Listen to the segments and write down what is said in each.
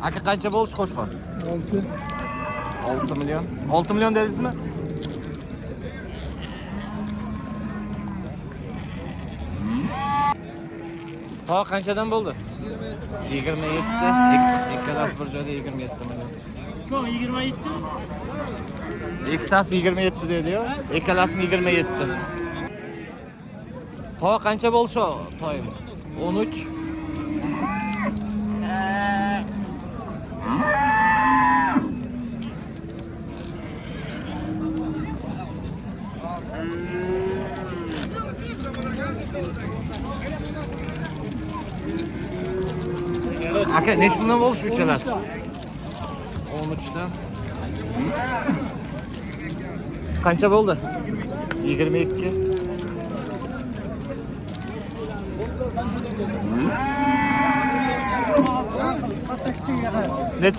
Aka qancha bo'lishi Qo'shqor? 6. 6 milyon. 6 milyon dedingizmi? Ha qanchadan bo'ldi? 27. Ikkalasi bir joyda 27 milyon. Şu 27. Ikkitasi 27 dedi-yu. Ikkalasini 27. Ha qancha bo'lishi to'yimiz? 13. Aka neç bundan bo'lish uchalar? 13 dan. Qancha bo'ldi? 22.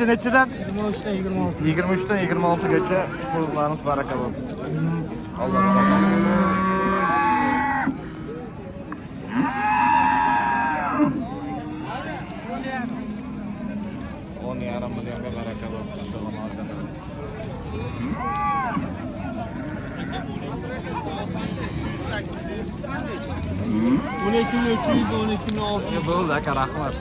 Nechidan? 23 dan 26 gacha qo'zlarimiz baraka bo'lsin. Alloh barakasini bersin. Yarim milyonga baraka bo'lsin. Salom organimiz. Bunu 2300, 12.600. Bo'ldi aka, rahmat.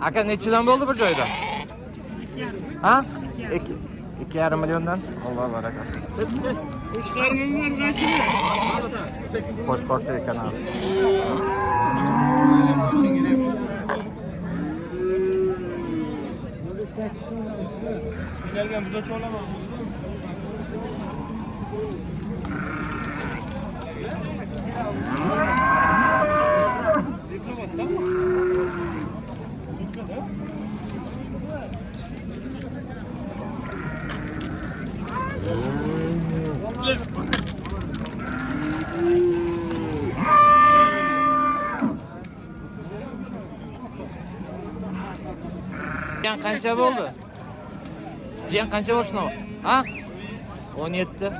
Aka nechidan bo'ldi bir joyda? Ha? 2,5 milyondan. Alloh barakasi. Qo'shqarmanlar qancha? Qo'shqorcha kanal. Gelgan bize çoğlama. Diplomat tamam mı? Jiyan qancha bo'ldi? Jiyan qancha bo'lsin o? Ha? 17.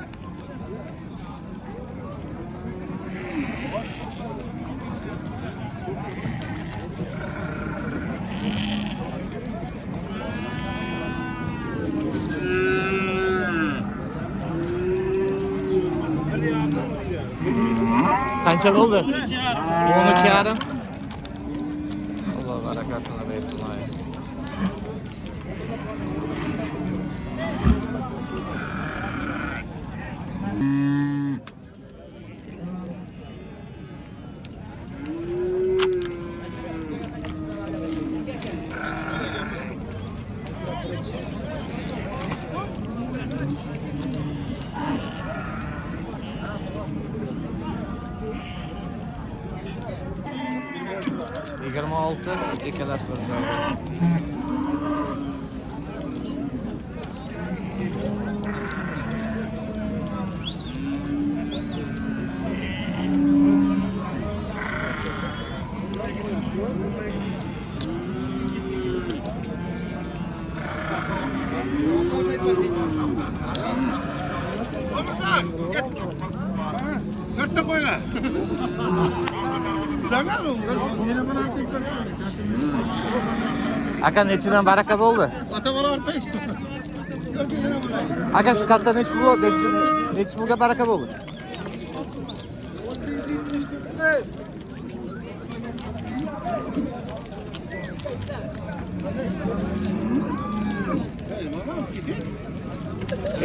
Qancha bo'ldi? 13,5. Alloh barakasini bersin. Yigirma olti, ikkalasi bir joyda. Dörtte koyla. Aka nechidan baraka bo'ldi? Ata bola arpa ish. Aka shu katta nechi bo'ldi? Nechi pulga baraka bo'ldi?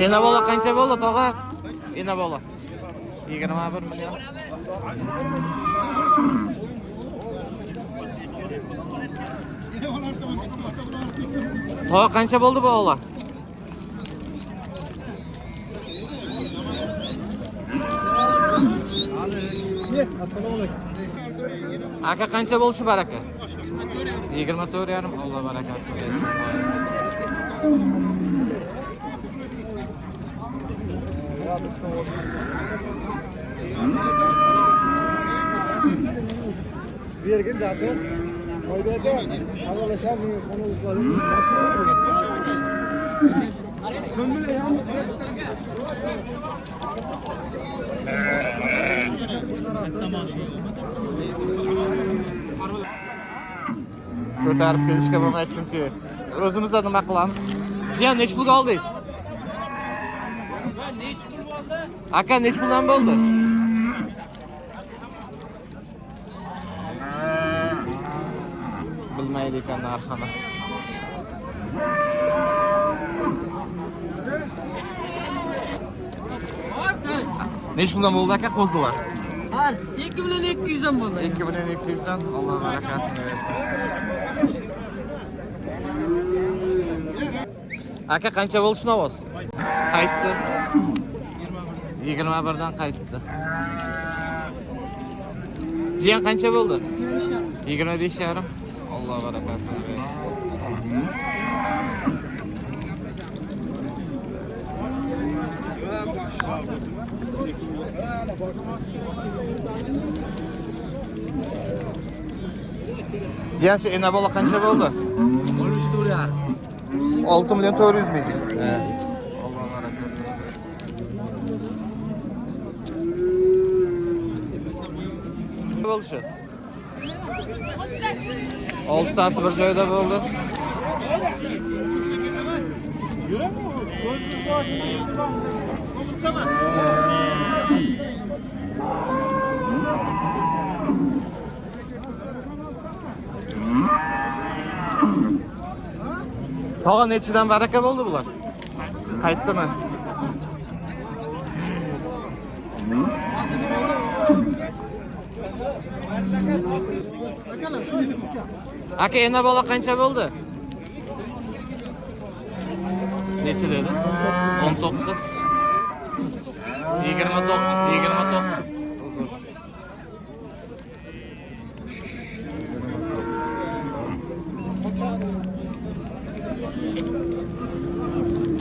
Ena bola qancha bo'ldi, tog'a? Ena bola 21 milyon. Tog'a qancha bo'ldi bu bola? Aka qancha bo'lishi baraka? 24,5. Alloh barakasini bersin. Vergin jasur. Foydada aralashar bunu uzalım. Kömürle yan. Ko'tarib kelishga bo'lmaydi chunki o'zimizda nima qilamiz? Jiyan nech pulga oldingiz? Nech pul bo'ldi? Aka nech puldan bo'ldi? Bilmaydi ekan narxini. Nech puldan bo'ldi aka qo'zilar? Har 2200 dan bo'ldi. 2200 dan Alloh barakasini bersin. Aka qancha bo'ldi ovoz? Qaytdi. 21 dan qaytdi. Jiyan qancha bo'ldi? 25,5. Alloh barakasini bersin. Jiyan shu ena bola qancha bo'ldi? 13 6 million 400 ming. Alloh barakasini bersin. Bo'ldi shu. 6 tasi bir joyda bo'ldi. Tog'a nechidan baraka bo'ldi bular? Qaytdimi? Aka ena bola qancha bo'ldi? Necha dedi? 19. 29.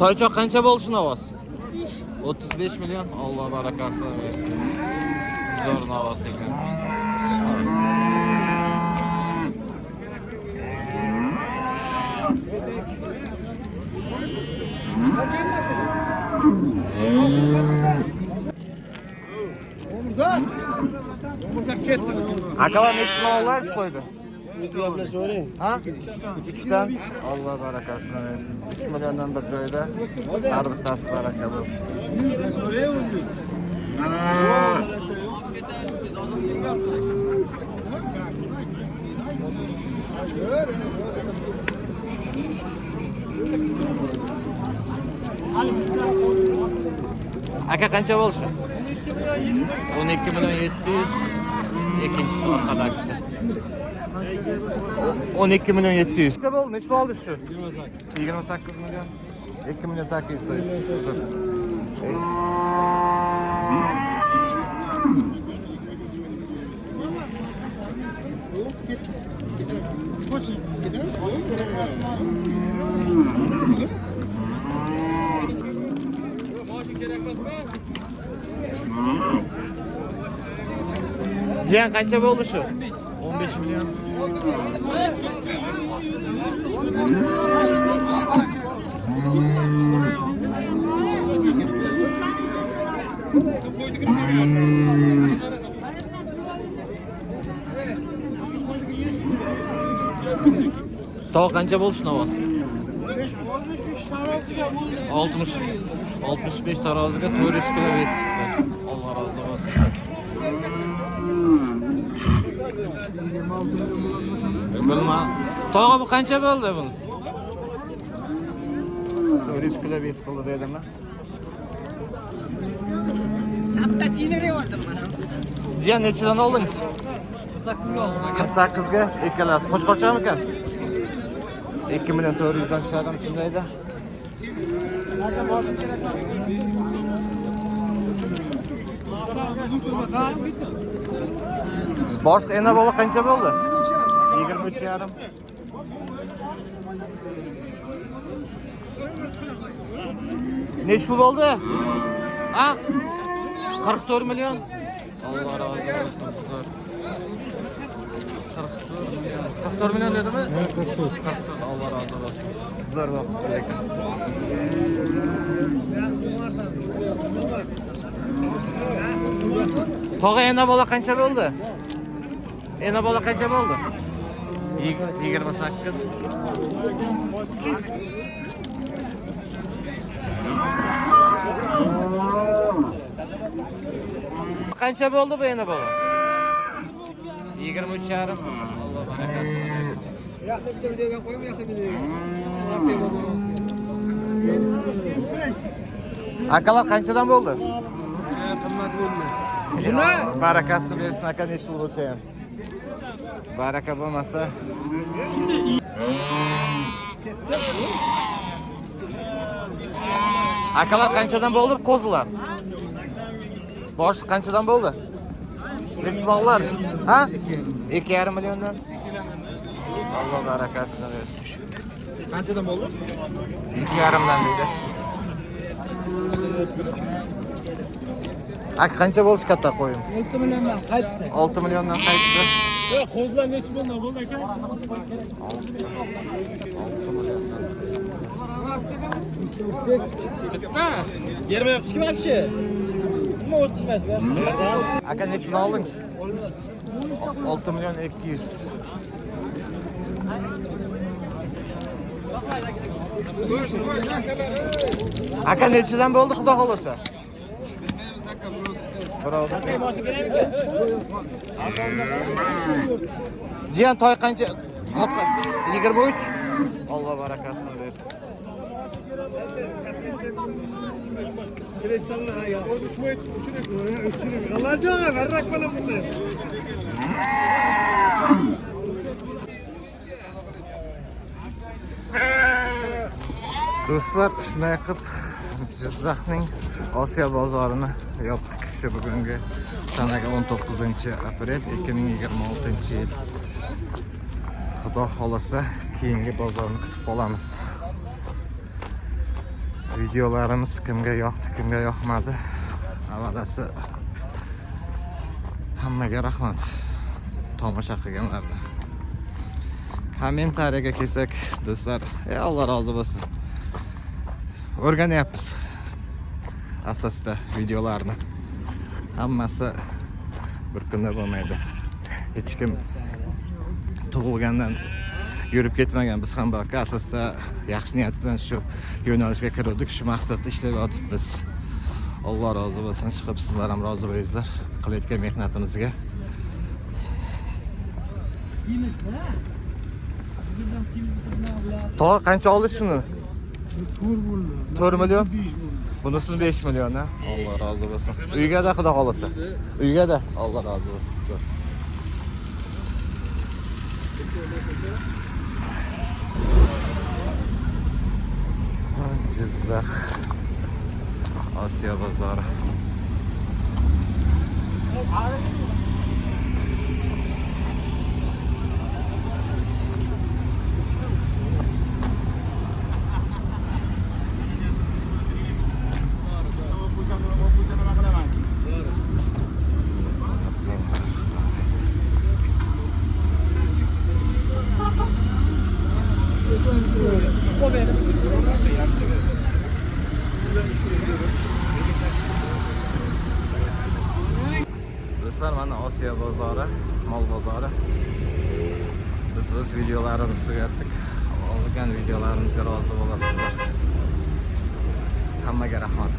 Toychoq qancha bo'ldi shuna ovoz? 35 million. Alloh barakasini bersin. Zo'r ovoz ekan. Umrzat. Umrzat ketdi. Akalar nechta mollar qo'ydi? Yo'qlar so'rang. Ha? 3dan Alloh barakasini bersin. 3 milliondan bir joyda har bittasi baraka bo'ldi. So'ray o'zingiz. Aka qancha bo'ldi? 12 million 700. Ikkinchisi orqadagisi. 12 million 700. Necha bo'ldi? Necha bo'ldi shu? 28 million. 2 million 800 uzr. Jiyan qancha bo'ldi shu? 15 million. Tog' qancha bo'ldi shu ovoz? 65 taroziga 400 kilo vес chiqdi. Alloh rozi bo'lsin. Bilma. Tog'i bu qancha bo'ldi bunisi? 400 kilo vес qildi dedimmi? Hatta tinere oldim mana. Jiyan nechidan oldingiz? 48 ga oldim. 48 ga ikkalasi qo'shqo'rchamikan? 2 million 400 dan tushadimi shundayda? Boshqa ena bola qancha bo'ldi? 23,5. Nech pul bo'ldi? Ha? 44 milyon. Allah razı olsun sizlar. 44 milyon dedi mi? Evet, 44. Allah razı olsun. Sizlar bak. Toğa ena bola qancha bo'ldi? Ena bola qancha bo'ldi? 28. Qancha bo'ldi bu ena bola? 23 yarim. Alloh barakasini bersin. Yoqda bitta videoga qo'yim, yoqda videoga. Rossiya bozori. Akalar qanchadan bo'ldi? Qimmat bo'ldi. Barakasini bersin aka, necha yil bo'lsa ham. Baraka bo'lmasa. Akalar qanchadan bo'ldi qo'zilar? Bosh qanchadan bo'ldi? Necha bog'lar? Ha? 2,5 milliondan. Alloh barakasini bersin. Qanchadan bo'ldi? 2,5 dan deydi. Aka qancha bo'lish katta qo'yimiz? 6 milliondan qaytdi. 6 milliondan qaytdi. Qo'zlar necha bo'ldi aka? 6 milliondan. Bitta. Bermayapsiz-ku вообще. Nima o'tishmas bu? Aka necha pul oldingiz? 6 milyon 200. Aka nechidan bo'ldi xudo xolasa? Birovda. Jiyan toy qancha? 23. Alloh barakasini bersin. Çileksana ya. O düşmeyi uçuruk. Allah'ım verrak bana bunu. Do'stlar, shunday qilib Jizzaxning Osiyo bozorini yopdik. Shu bugungi sanaga 19-aprel 2026-yil. Xudo xolasa keyingi bozorni kutib qolamiz. Videolarimiz kimga yoqdi, kimga yoqmadi. Avvalasi hammaga rahmat. Tomosha qilganlarga. Kommentariyaga kelsak, do'stlar, Alloh rozi bo'lsin. O'rganyapmiz asosda videolarni. Hammasi bir kunda bo'lmaydi. Hech kim tug'ilgandan yurib ketmagan. Biz ham bor asosda yaxshi niyat bilan shu yo'nalishga kirdik, shu maqsadda ishlayotibmiz. Alloh rozi bo'lsin, chiqib sizlar ham rozi bo'linglar qilayotgan mehnatimizga. To'g'ri qancha oldingiz shuni? 4 million. Bunisi 5 million, ha? Alloh rozi bo'lsin. Uyga-da xudo xolasa. Uyga-da Alloh rozi bo'lsin. Jizzax Osiyo bozori. Do'stlar, mana Osiyo bozori, mol bozori. Biz o'z videolarimizni tugatdik. Olgan videolarimizga rozi bo'lasizlar. Hammaga rahmat.